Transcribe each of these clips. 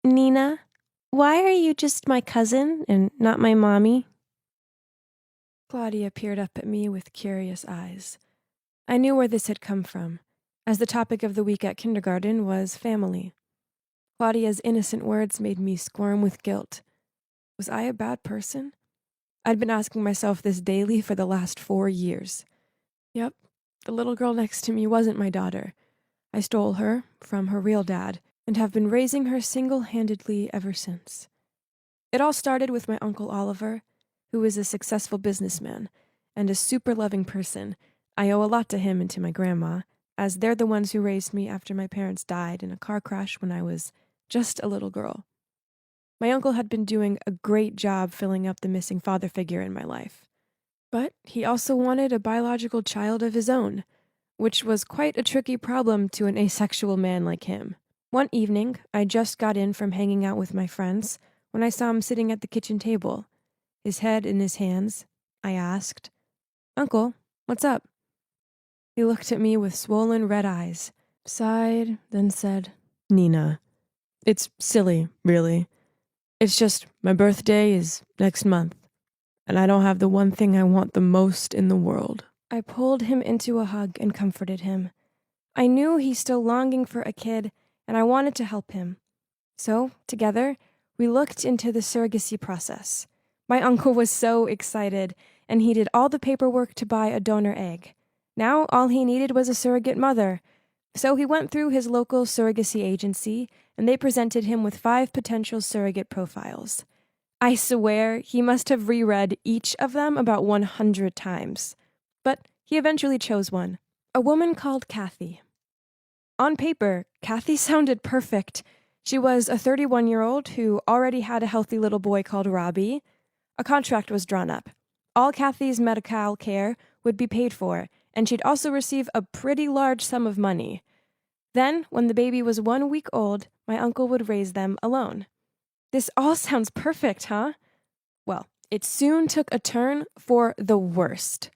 Nina, why are you just my cousin and not my mommy? Claudia peered up at me with curious eyes. I knew where this had come from, as the topic of the week at kindergarten was family. Claudia's innocent words made me squirm with guilt. Was I a bad person? I'd been asking myself this daily for the last 4 years. Yep, the little girl next to me wasn't my daughter. I stole her from her real dad and have been raising her single-handedly ever since. It all started with my Uncle Oliver, who is a successful businessman and a super loving person. I owe a lot to him and to my grandma, as they're the ones who raised me after my parents died in a car crash when I was just a little girl. My uncle had been doing a great job filling up the missing father figure in my life. But he also wanted a biological child of his own, which was quite a tricky problem to an asexual man like him. One evening, I just got in from hanging out with my friends when I saw him sitting at the kitchen table, his head in his hands. I asked, "Uncle, what's up?" He looked at me with swollen red eyes, sighed, then said, "Nina, it's silly, really. It's just my birthday is next month, and I don't have the one thing I want the most in the world." I pulled him into a hug and comforted him. I knew he's still longing for a kid, and I wanted to help him. So, together, we looked into the surrogacy process. My uncle was so excited, and he did all the paperwork to buy a donor egg. Now, all he needed was a surrogate mother. So he went through his local surrogacy agency, and they presented him with 5 potential surrogate profiles. I swear he must have reread each of them about 100 times. But he eventually chose one, a woman called Kathy. On paper, Kathy sounded perfect. She was a 31-year-old who already had a healthy little boy called Robbie. A contract was drawn up. All Kathy's medical care would be paid for, and she'd also receive a pretty large sum of money. Then, when the baby was 1 week old, my uncle would raise them alone. This all sounds perfect, huh? Well, it soon took a turn for the worst.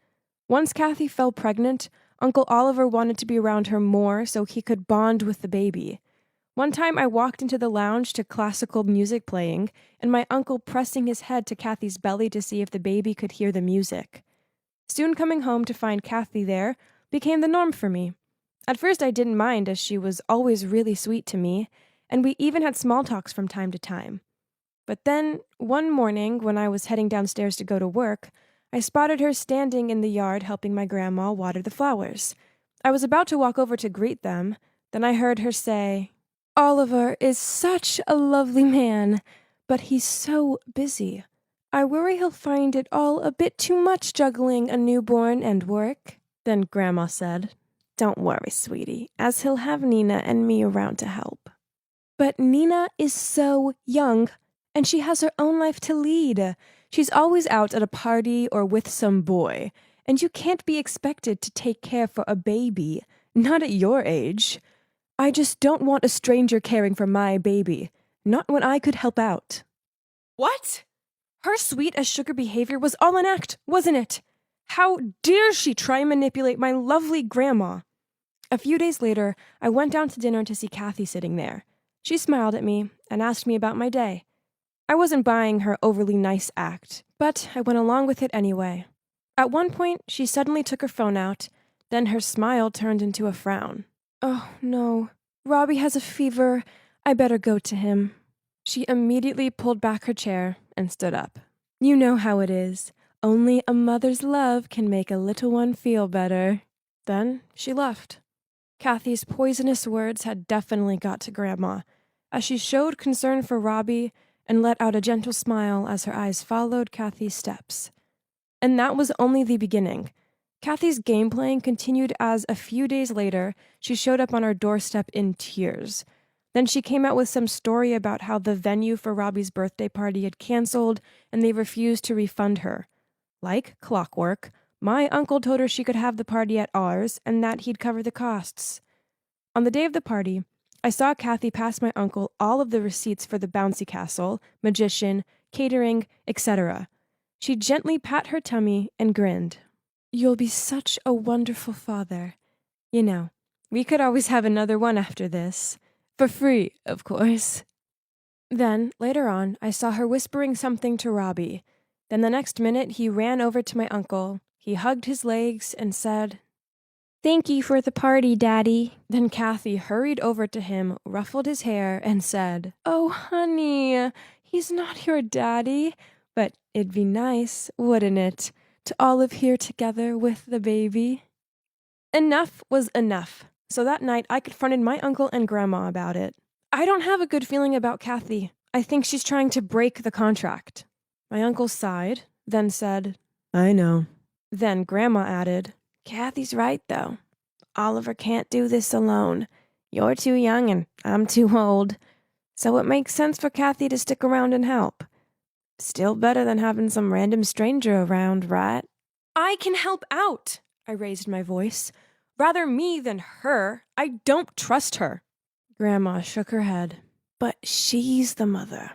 Once Kathy fell pregnant, Uncle Oliver wanted to be around her more so he could bond with the baby. One time I walked into the lounge to classical music playing, and my uncle pressing his head to Kathy's belly to see if the baby could hear the music. Soon coming home to find Kathy there became the norm for me. At first I didn't mind, as she was always really sweet to me, and we even had small talks from time to time. But then, one morning, when I was heading downstairs to go to work, I spotted her standing in the yard helping my grandma water the flowers. I was about to walk over to greet them, then I heard her say, "Oliver is such a lovely man, but he's so busy. I worry he'll find it all a bit too much juggling a newborn and work." Then Grandma said, "Don't worry, sweetie, as he'll have Nina and me around to help." But Nina is so young, and she has her own life to lead. She's always out at a party or with some boy, and you can't be expected to take care for a baby, not at your age. I just don't want a stranger caring for my baby, not when I could help out. What? Her sweet as sugar behavior was all an act, wasn't it? How dare she try and manipulate my lovely grandma? A few days later, I went down to dinner to see Kathy sitting there. She smiled at me and asked me about my day. I wasn't buying her overly nice act, but I went along with it anyway. At one point, she suddenly took her phone out, then her smile turned into a frown. "Oh, no. Robbie has a fever. I better go to him." She immediately pulled back her chair and stood up. "You know how it is. Only a mother's love can make a little one feel better." Then she left. Kathy's poisonous words had definitely got to Grandma, as she showed concern for Robbie and let out a gentle smile as her eyes followed Kathy's steps. And that was only the beginning. Kathy's game playing continued as a few days later, she showed up on our doorstep in tears. Then she came out with some story about how the venue for Robbie's birthday party had canceled and they refused to refund her. Like clockwork, my uncle told her she could have the party at ours and that he'd cover the costs. On the day of the party, I saw Kathy pass my uncle all of the receipts for the bouncy castle, magician, catering, etc. She gently pat her tummy and grinned. "You'll be such a wonderful father. You know, we could always have another one after this. For free, of course." Then, later on, I saw her whispering something to Robbie. Then the next minute, he ran over to my uncle. He hugged his legs and said, Thank you for the party, Daddy. Then Kathy hurried over to him, ruffled his hair, and said, Oh, honey, he's not your daddy, but it'd be nice, wouldn't it, to all live here together with the baby? Enough was enough, so that night I confronted my uncle and grandma about it. I don't have a good feeling about Kathy. I think she's trying to break the contract. My uncle sighed, then said, I know. Then grandma added, Kathy's right, though. Oliver can't do this alone. You're too young and I'm too old. So it makes sense for Kathy to stick around and help. Still better than having some random stranger around, right? I can help out, I raised my voice. Rather me than her. I don't trust her. Grandma shook her head. But she's the mother.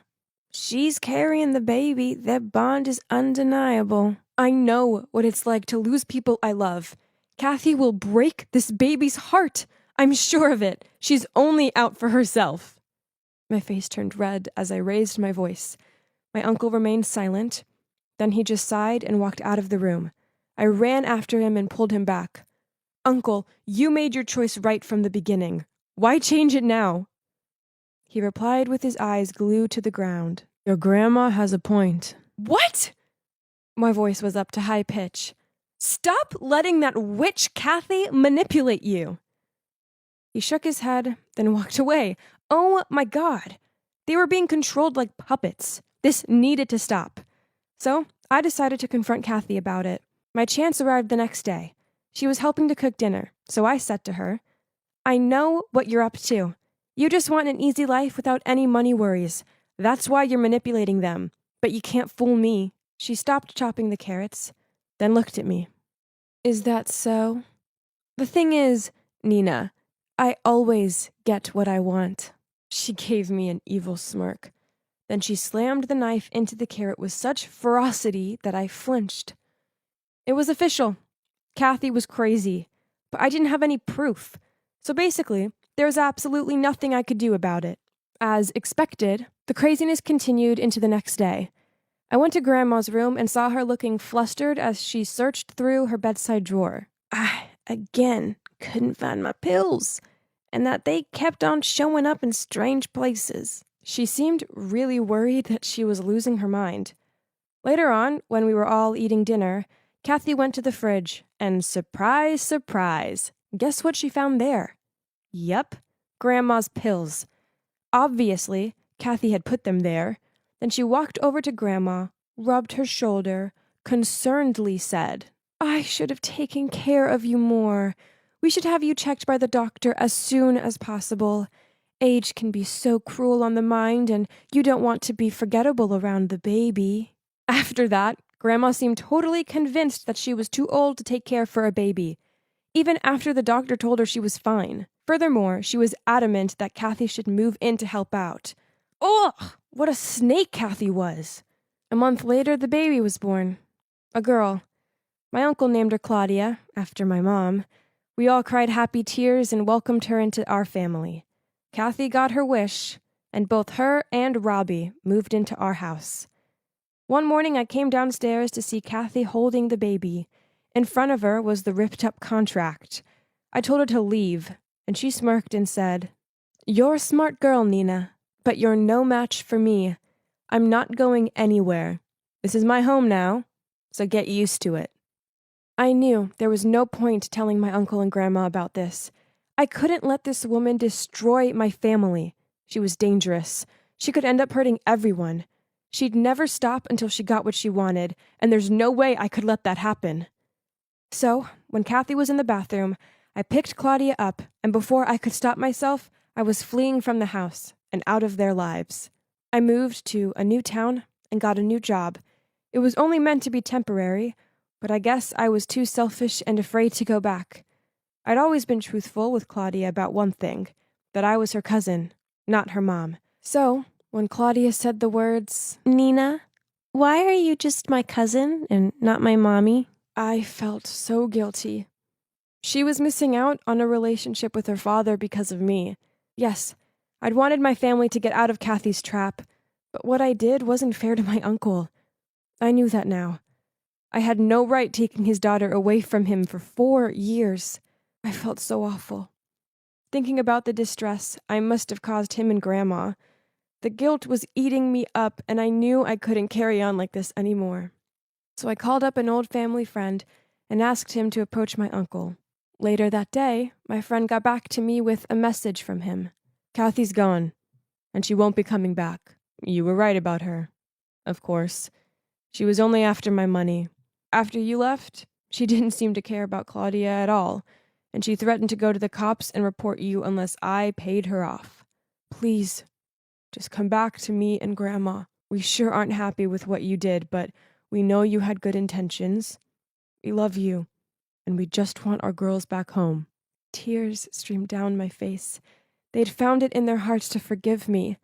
She's carrying the baby. Their bond is undeniable. I know what it's like to lose people I love. Kathy will break this baby's heart. I'm sure of it. She's only out for herself. My face turned red as I raised my voice. My uncle remained silent. Then he just sighed and walked out of the room. I ran after him and pulled him back. Uncle, you made your choice right from the beginning. Why change it now? He replied with his eyes glued to the ground. Your grandma has a point. What? My voice was up to high pitch. Stop letting that witch Kathy manipulate you. He shook his head, then walked away. Oh my God. They were being controlled like puppets. This needed to stop. So I decided to confront Kathy about it. My chance arrived the next day. She was helping to cook dinner, so I said to her, I know what you're up to. You just want an easy life without any money worries. That's why you're manipulating them. But you can't fool me. She stopped chopping the carrots, then looked at me. Is that so? The thing is, Nina, I always get what I want. She gave me an evil smirk. Then she slammed the knife into the carrot with such ferocity that I flinched. It was official. Kathy was crazy, but I didn't have any proof. So basically, there was absolutely nothing I could do about it. As expected, the craziness continued into the next day. I went to Grandma's room and saw her looking flustered as she searched through her bedside drawer. I, again, couldn't find my pills, and that they kept on showing up in strange places. She seemed really worried that she was losing her mind. Later on, when we were all eating dinner, Kathy went to the fridge, and surprise, surprise, guess what she found there? Yep, Grandma's pills. Obviously, Kathy had put them there. Then she walked over to Grandma, rubbed her shoulder, concernedly said, I should have taken care of you more. We should have you checked by the doctor as soon as possible. Age can be so cruel on the mind, and you don't want to be forgettable around the baby. After that, Grandma seemed totally convinced that she was too old to take care for a baby, even after the doctor told her she was fine. Furthermore, she was adamant that Kathy should move in to help out. Ugh! What a snake Kathy was! A month later, the baby was born. A girl. My uncle named her Claudia, after my mom. We all cried happy tears and welcomed her into our family. Kathy got her wish, and both her and Robbie moved into our house. One morning I came downstairs to see Kathy holding the baby. In front of her was the ripped-up contract. I told her to leave, and she smirked and said, You're a smart girl, Nina, but you're no match for me. I'm not going anywhere. This is my home now, so get used to it. I knew there was no point telling my uncle and grandma about this. I couldn't let this woman destroy my family. She was dangerous. She could end up hurting everyone. She'd never stop until she got what she wanted, and there's no way I could let that happen. So, when Kathy was in the bathroom, I picked Claudia up, and before I could stop myself, I was fleeing from the house and out of their lives. I moved to a new town and got a new job. It was only meant to be temporary, but I guess I was too selfish and afraid to go back. I'd always been truthful with Claudia about one thing, that I was her cousin, not her mom. So, when Claudia said the words, Nina, why are you just my cousin and not my mommy? I felt so guilty. She was missing out on a relationship with her father because of me. Yes, I'd wanted my family to get out of Kathy's trap, but what I did wasn't fair to my uncle. I knew that now. I had no right taking his daughter away from him for 4 years. I felt so awful. Thinking about the distress I must have caused him and Grandma, the guilt was eating me up, and I knew I couldn't carry on like this anymore. So I called up an old family friend and asked him to approach my uncle. Later that day, my friend got back to me with a message from him. "Kathy's gone, and she won't be coming back. You were right about her. Of course. She was only after my money. After you left, she didn't seem to care about Claudia at all, and she threatened to go to the cops and report you unless I paid her off. Please, just come back to me and Grandma. We sure aren't happy with what you did, but we know you had good intentions. We love you, and we just want our girls back home." Tears streamed down my face. They'd found it in their hearts to forgive me.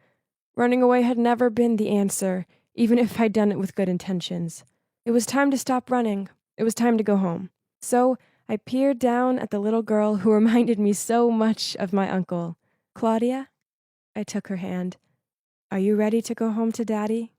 Running away had never been the answer, even if I'd done it with good intentions. It was time to stop running. It was time to go home. So I peered down at the little girl who reminded me so much of my uncle. "Claudia?" I took her hand. "Are you ready to go home to Daddy?"